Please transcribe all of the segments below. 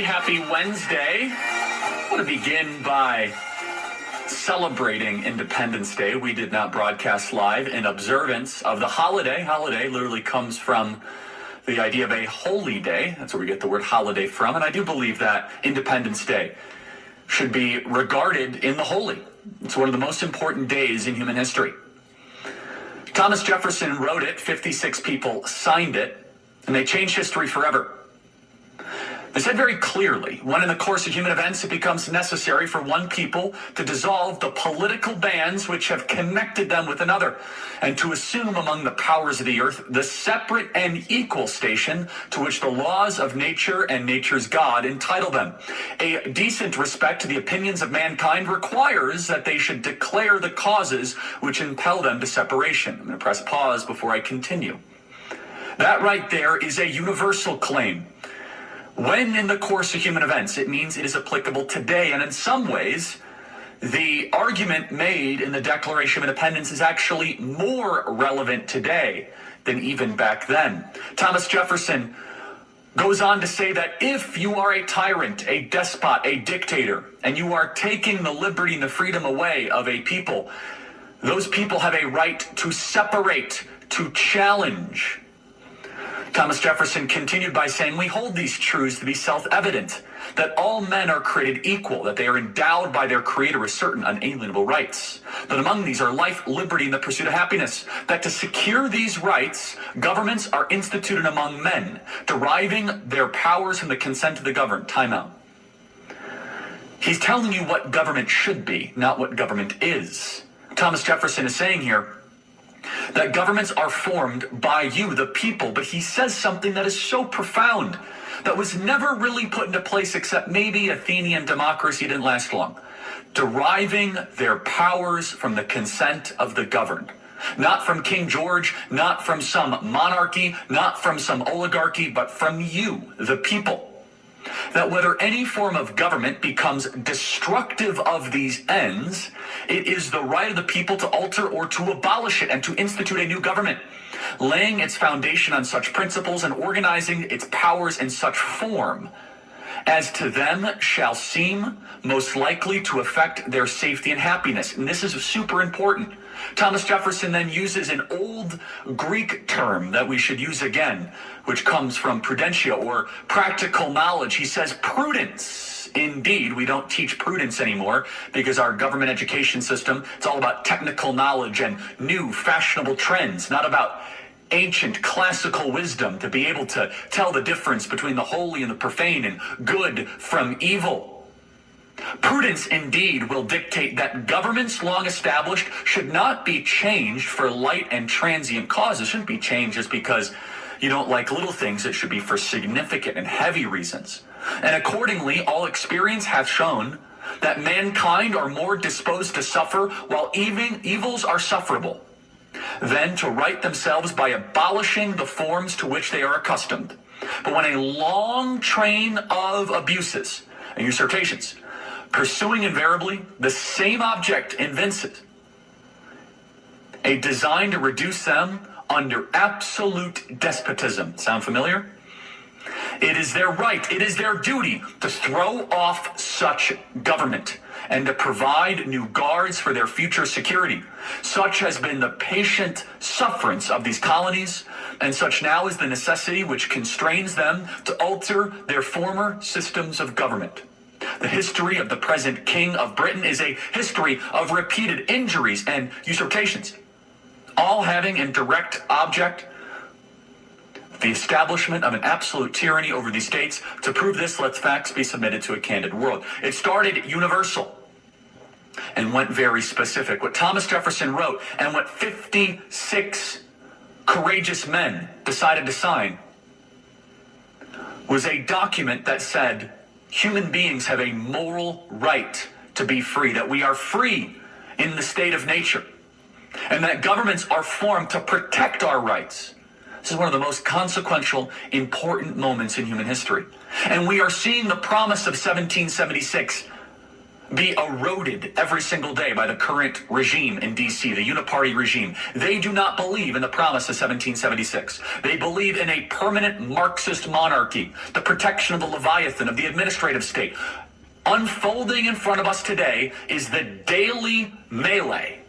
Happy Wednesday. I want to begin by celebrating Independence Day. We did not broadcast live in observance of the holiday. Holiday literally comes from the idea of a holy day. That's where we get the word holiday from. And I do believe that Independence Day should be regarded in the holy. It's one of the most important days in human history. Thomas Jefferson wrote it, 56 people signed it, and they changed history forever. They said very clearly, when in the course of human events it becomes necessary for one people to dissolve the political bands which have connected them with another, and to assume among the powers of the earth the separate and equal station to which the laws of nature and nature's God entitle them. A decent respect to the opinions of mankind requires that they should declare the causes which impel them to separation. I'm going to press pause before I continue. That right there is a universal claim. When in the course of human events, it means it is applicable today. And in some ways, the argument made in the Declaration of Independence is actually more relevant today than even back then. Thomas Jefferson goes on to say that if you are a tyrant, a despot, a dictator, and you are taking the liberty and the freedom away of a people, those people have a right to separate, to challenge. Thomas Jefferson continued by saying, we hold these truths to be self-evident, that all men are created equal, that they are endowed by their Creator with certain unalienable rights, that among these are life, liberty, and the pursuit of happiness, that to secure these rights, governments are instituted among men, deriving their powers from the consent of the governed. Time out. He's telling you what government should be, not what government is. Thomas Jefferson is saying here that governments are formed by you, the people, but he says something that is so profound that was never really put into place except maybe Athenian democracy didn't last long. Deriving their powers from the consent of the governed. Not from King George, not from some monarchy, not from some oligarchy, but from you, the people. That whether any form of government becomes destructive of these ends, it is the right of the people to alter or to abolish it and to institute a new government, laying its foundation on such principles and organizing its powers in such form as to them shall seem most likely to affect their safety and happiness. And this is super important. Thomas Jefferson then uses an old Greek term that we should use again, which comes from prudentia, or practical knowledge. He says prudence. Indeed, we don't teach prudence anymore because our government education system, it's all about technical knowledge and new fashionable trends, not about ancient classical wisdom to be able to tell the difference between the holy and the profane and good from evil. Prudence indeed will dictate that governments long established should not be changed for light and transient causes. Shouldn't be changed just because you don't like little things. It should be for significant and heavy reasons. And accordingly, all experience hath shown that mankind are more disposed to suffer while even evils are sufferable than to right themselves by abolishing the forms to which they are accustomed. But when a long train of abuses and usurpations, pursuing invariably the same object evinces a design to reduce them under absolute despotism. Sound familiar? It is their right, it is their duty to throw off such government and to provide new guards for their future security. Such has been the patient sufferance of these colonies, and such now is the necessity which constrains them to alter their former systems of government. The history of the present King of Britain is a history of repeated injuries and usurpations, all having in direct object the establishment of an absolute tyranny over these states. To prove this, let facts be submitted to a candid world. It started universal and went very specific. What Thomas Jefferson wrote and what 56 courageous men decided to sign was a document that said human beings have a moral right to be free, that we are free in the state of nature, and that governments are formed to protect our rights. This is one of the most consequential, important moments in human history. And we are seeing the promise of 1776 be eroded every single day by the current regime in D.C., the uniparty regime. They do not believe in the promise of 1776. They believe in a permanent Marxist monarchy, the protection of the Leviathan, of the administrative state. Unfolding in front of us today is the daily melee,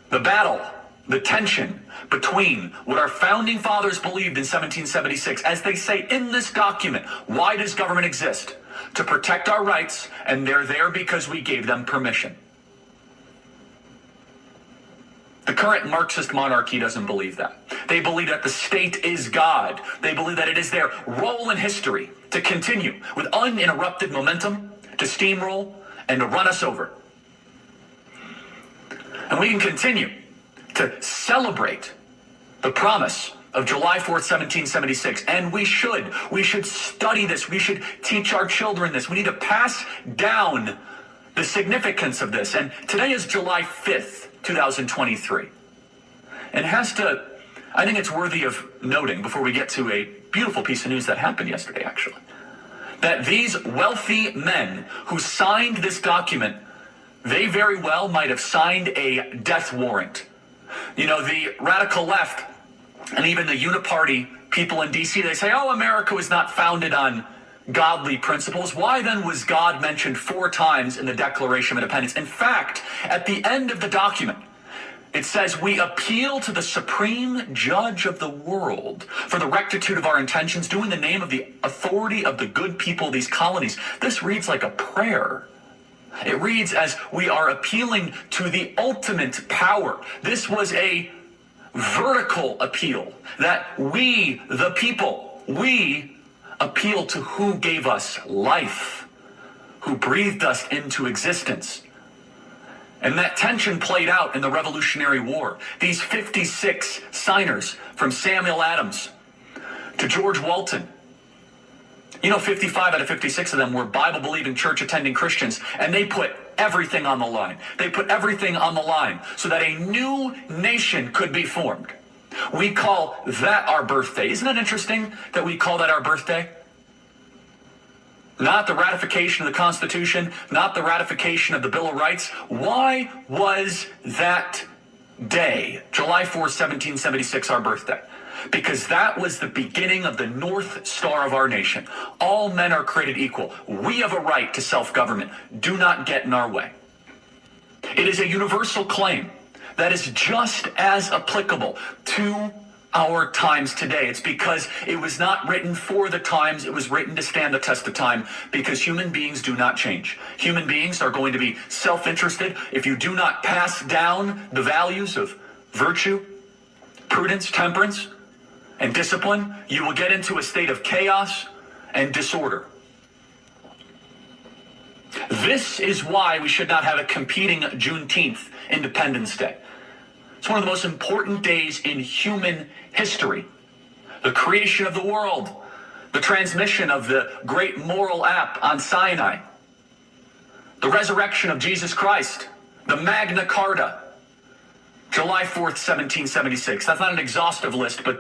the battle, the tension between what our founding fathers believed in 1776, as they say in this document. Why does government exist? To protect our rights, and they're there because we gave them permission. The current Marxist monarchy doesn't believe that. They believe that the state is God. They believe that it is their role in history to continue with uninterrupted momentum, to steamroll, and to run us over. And we can continue to celebrate the promise of July 4th, 1776. And we should study this. We should teach our children this. We need to pass down the significance of this. And today is July 5th, 2023. And I think it's worthy of noting, before we get to a beautiful piece of news that happened yesterday, actually, that these wealthy men who signed this document, they very well might have signed a death warrant. You know, the radical left and even the uniparty people in D.C., they say, oh, America was not founded on godly principles. Why then was God mentioned 4 times in the Declaration of Independence? In fact, at the end of the document, it says, we appeal to the supreme judge of the world for the rectitude of our intentions, due in the name of the authority of the good people of these colonies. This reads like a prayer. It reads as we are appealing to the ultimate power. This was a vertical appeal, that we, the people, we appeal to who gave us life, who breathed us into existence. And that tension played out in the Revolutionary War. These 56 signers, from Samuel Adams to George Walton, 55 out of 56 of them were Bible-believing, church-attending Christians, and they put everything on the line. They put everything on the line so that a new nation could be formed. We call that our birthday. Isn't it interesting that we call that our birthday? Not the ratification of the Constitution, not the ratification of the Bill of Rights. Why was that day, July 4th, 1776, our birthday? Because that was the beginning of the North Star of our nation. All men are created equal. We have a right to self-government. Do not get in our way. It is a universal claim that is just as applicable to our times today. It's because it was not written for the times. It was written to stand the test of time, because human beings do not change. Human beings are going to be self-interested. If you do not pass down the values of virtue, prudence, temperance, and discipline, you will get into a state of chaos and disorder. This is why we should not have a competing Juneteenth, Independence Day. It's one of the most important days in human history. The creation of the world, the transmission of the great moral app on Sinai, the resurrection of Jesus Christ, the Magna Carta, July 4th, 1776. That's not an exhaustive list, but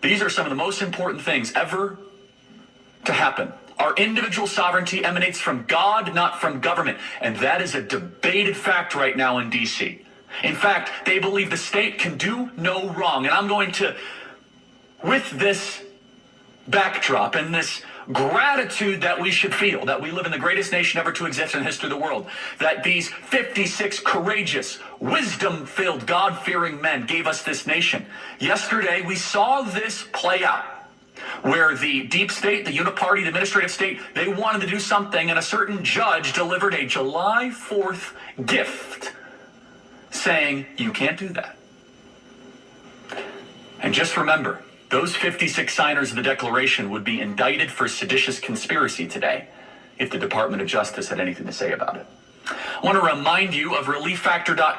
these are some of the most important things ever to happen. Our individual sovereignty emanates from God, not from government. And that is a debated fact right now in D.C. In fact, they believe the state can do no wrong. And I'm going to, with this backdrop and this gratitude that we should feel, that we live in the greatest nation ever to exist in the history of the world, that these 56 courageous, wisdom-filled, God-fearing men gave us this nation. Yesterday, we saw this play out, where the deep state, the uniparty, the administrative state, they wanted to do something, and a certain judge delivered a July 4th gift saying, you can't do that. And just remember, those 56 signers of the Declaration would be indicted for seditious conspiracy today if the Department of Justice had anything to say about it. I want to remind you of ReliefFactor.com.